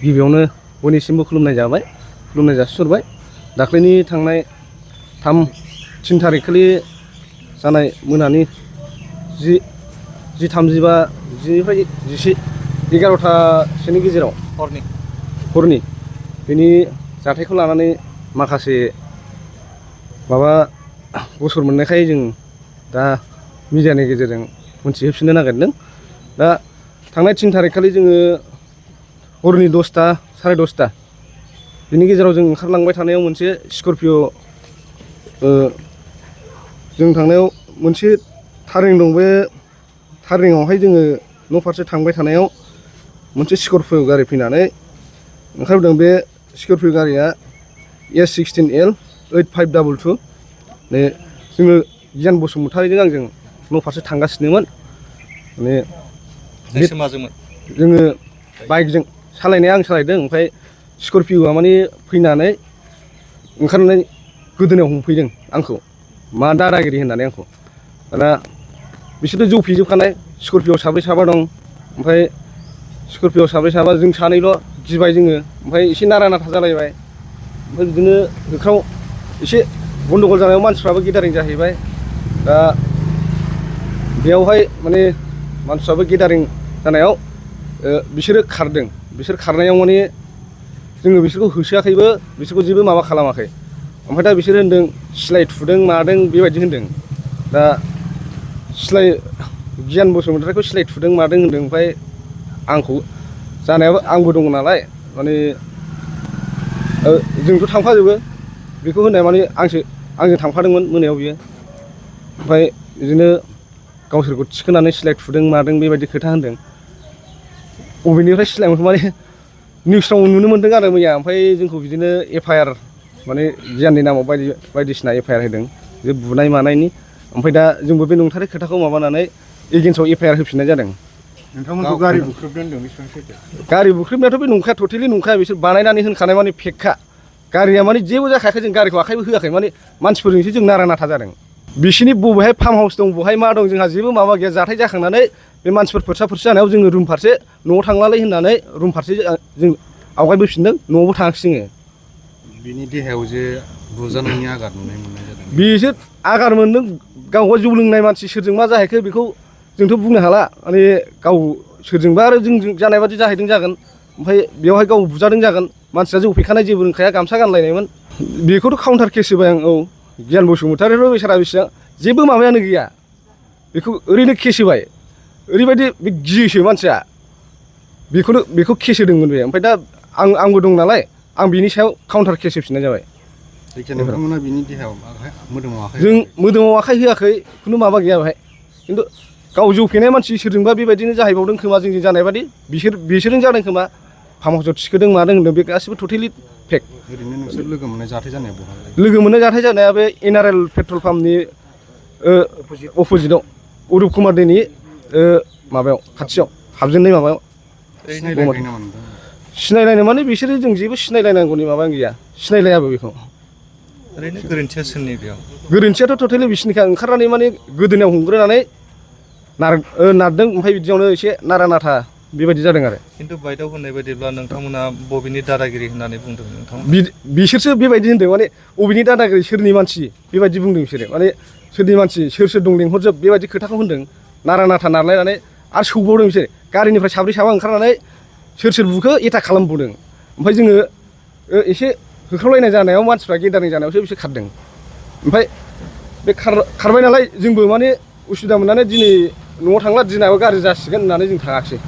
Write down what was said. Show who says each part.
Speaker 1: गिबियावनो बयनिसिमबो खुलुमनाय जासिहरबाय। दाख्लैनि थांनाय 3 थारिख खालि जानाय मोनानि 10:35 10निफ्राय 11:00सोनि गेजेराव हरनि बेनि जाथायखौ लानानै माखासे गसर मोननायखाय जों दा मिडियानि गेजेरजों मोनथिहोफिननो नागिरदों। दा थांनाय 3 थारिख खालि जोङो हरनि 10टा 10:30 बिनि गेजेराव जों ओंखारलांबाय थानायाव मोनसे स्करपिय' जों थांनायाव मोनसे टार्निं दं। बे टार्निंआवहाय जोङो न' फारसे थांबाय थानायाव मोनसे स्करपिय' गारि फैनानै ओंखारबोदों। बे स्करपिय' गारिया S16L 8522 जोङो गियान बसुमतारिजों आंजों न' फारसे थांगासिनोमोन। जोङो बाइकजों सालायनाया आं सालायदों, ओमफ्राय स्करपिय'आ माने फैनानै ओंखारनानै गोदोनायाव हमफैदों आंखौ, मा दादागिरि होननानै आंखौ। दाना बिसोरथ' जौ फेजोबखानाय, स्करपिय'आव साब्रै साबा दं। ओमफ्राय स्करपिय'आव साब्रै साबा, जों सानैल' गिबाय जोङो। ओमफ्राय एसे नारा नाथा जालायबाय। ओमफ्राय बिदिनो होख्राव एसे गन्डगल जानायाव मानसिफ्राबो गेदारिं जाहैबाय। दा बेयावहाय माने मानसिफ्राबो गेदारिं जानायाव बिसोरो खारदों। बिसोर खारनायाव माने जोङो बिसोरखौ होसोआखैबो, बिसोरखौ जेबो माबा खालामाखै। ओमफ्राय दा बिसोर होनदों सिलाइ थुदों मादों बेबायदि होनदों। दा गियान बसुमतारिखौ सिलाइ थुदों मादों होनदों। ओमफ्राय आंखौ जानायाबो आंबो दङ नालाय, माने जोंथ' थांफाजोबो बेखौ होननाया माने आंजों थांफादोंमोन मोनायाव बियो। ओमफ्राय बिदिनो गावसोरखौ थिखोनानै सिलाइ थुदों मादों बेबायदि खोथा होनदों। बबेनिफ्राय सिलाइ मोनखो माने निउसफ्राव नुनो मोन्दों आरो मैया। ओमफ्राय जोंखौ बिदिनो FIR माने गियाननि नामाव बायदिसिना FIR होदों, बे बुनाय मानायनि। ओमफ्राय दा जोंबो बे नंथारै खोथाखौ माबानानै एगेन्स्टआव FIR होफिननाय जादों।
Speaker 2: नोंथांमोनखौ गारि बुख्रुबदों होनदों, बेसेबां सैथो?
Speaker 1: गारि बुख्रुबनायाथ' बे नंखाया, टटेलि नंखाया। बिसोर बानायनानै होनखानाय माने फेकखा। गारिया माने जेबो जाखायाखै, जों गारिखौ आखाइबो होआखै। माने मानसिफोरजोंसो जों नारा नाथा जादों। बिसिनि बबेहाय फार्म हाउस दं, बहाय मा दं, जोंहा जेबो माबा गैया। जाथाय जाखांनानै बे मानसिफोर फोरसा जानायाव जोङो रुम फारसे न'आव थांलालै होननानै रुम फारसे जों आवगायबोफिनदों, न'आवबो थाङाखिसै जोङो।
Speaker 2: बिनि देहायाव जे बुजानायनि आघात मोननाय जादों,
Speaker 1: बिसोर आघात मोनदों। गावहा जौ लोंनाय मानसि, सोरजों मा जाहैखो बेखौ जोंथ' बुंनो हाला। माने गाव सोरजोंबा आरो जोंजों जानाय बादि जाहैदों जागोन। ओमफ्राय बेवहाय गाव बुजादों जागोन। मानसिया जौ फेखानाय, जेबो रोंखाया, गामसा गानलायनायमोन। बेखौथ' काउन्टार केस होबाय आं। औ, गियान बसुमतारियाथ' बेसारा बेसेबां जेबो माबायानो गैया, बेखौ ओरैनो केस होबाय। ओरैबायदि बे गियोसो मानसिया, बेखौ केस होदोंमोन बे। ओमफ्राय दा आंबो दं नालाय, आं बिनि सायाव काउन्टार केस होफिननाय जाबाय।
Speaker 2: जायखिजाया नोंथांमोना बिनि देहायाव मोदोमाव आखाइ
Speaker 1: जों मोदोमाव आखाइ होआखै, खुनु माबा गैया बेहाय। खिन्थु गाव जौ फेनाय मानसि सोरजोंबा बेबायदिनो जाहैबावदों खोमा, जोंजों जानाय बादि। बिसोरजों जादों खोमा, फार्म हाउसआव थिखोदों मादों होनदों, बे गासिबो टटेलि फेक।
Speaker 2: ओरैनो नोंसोर लोगो मोननाय जाथाय जानाया बहा?
Speaker 1: लोगो मोननाय जाथाय जानाया बे NRL पेट्रल पाम्पनि अपोजिटआव, अरुप कुमार दैनि माबायाव, खाथियाव हाबजेननाय माबायाव।
Speaker 2: सिनायलायखायो नामा नोंथां?
Speaker 1: सिनायलायनो माने बिसोरो जों जेबो सिनायलायनांगौनि माबायानो गैया, सिनायलायाबो बेखौ।
Speaker 3: ओरैनो गोरोन्थिया सोरनि बेयाव?
Speaker 1: गोरोन्थियाथ' टटेलि बिसिनिखा। ओंखारनानै माने गोदोनायाव हमग्रोनानै नारदों। ओमफ्राय बिदियावनो एसे नारा नाथा बेबायदि जादों आरो।
Speaker 3: खिन्थु बायद'आव होननाय बायदिब्ला नोंथांमोना बबेनि दादागिरि होननानै बुंदों नोंथां?
Speaker 1: बिसोरसो बेबायदि होनदों, माने बबेनि दादागिरि, सोरनि मानसि बेबायदि बुंदों बिसोरो। माने सोरनि मानसि, सोर दं लेंहरजोब बेबायदि खोथाखौ होनदों। नारा नाथा नारलायनानै आरो सौबावदों बिसोर। गारिनिफ्राय साब्रै साबा ओंखारनानै सोर बुखो एटाक खालामबावदों। ओमफ्राय जोङो एसे होख्रावलायनाय जानायाव, मानसिफ्रा गेदारिं जानायावसो बिसोर खारदों। ओमफ्राय बे खारबाय नालाय, जोंबो माने उसुबिदा मोननानै दिनै न'आव थांला, दिनाबो गाज्रि जासिगोन होननानै जों थाङाखिसै।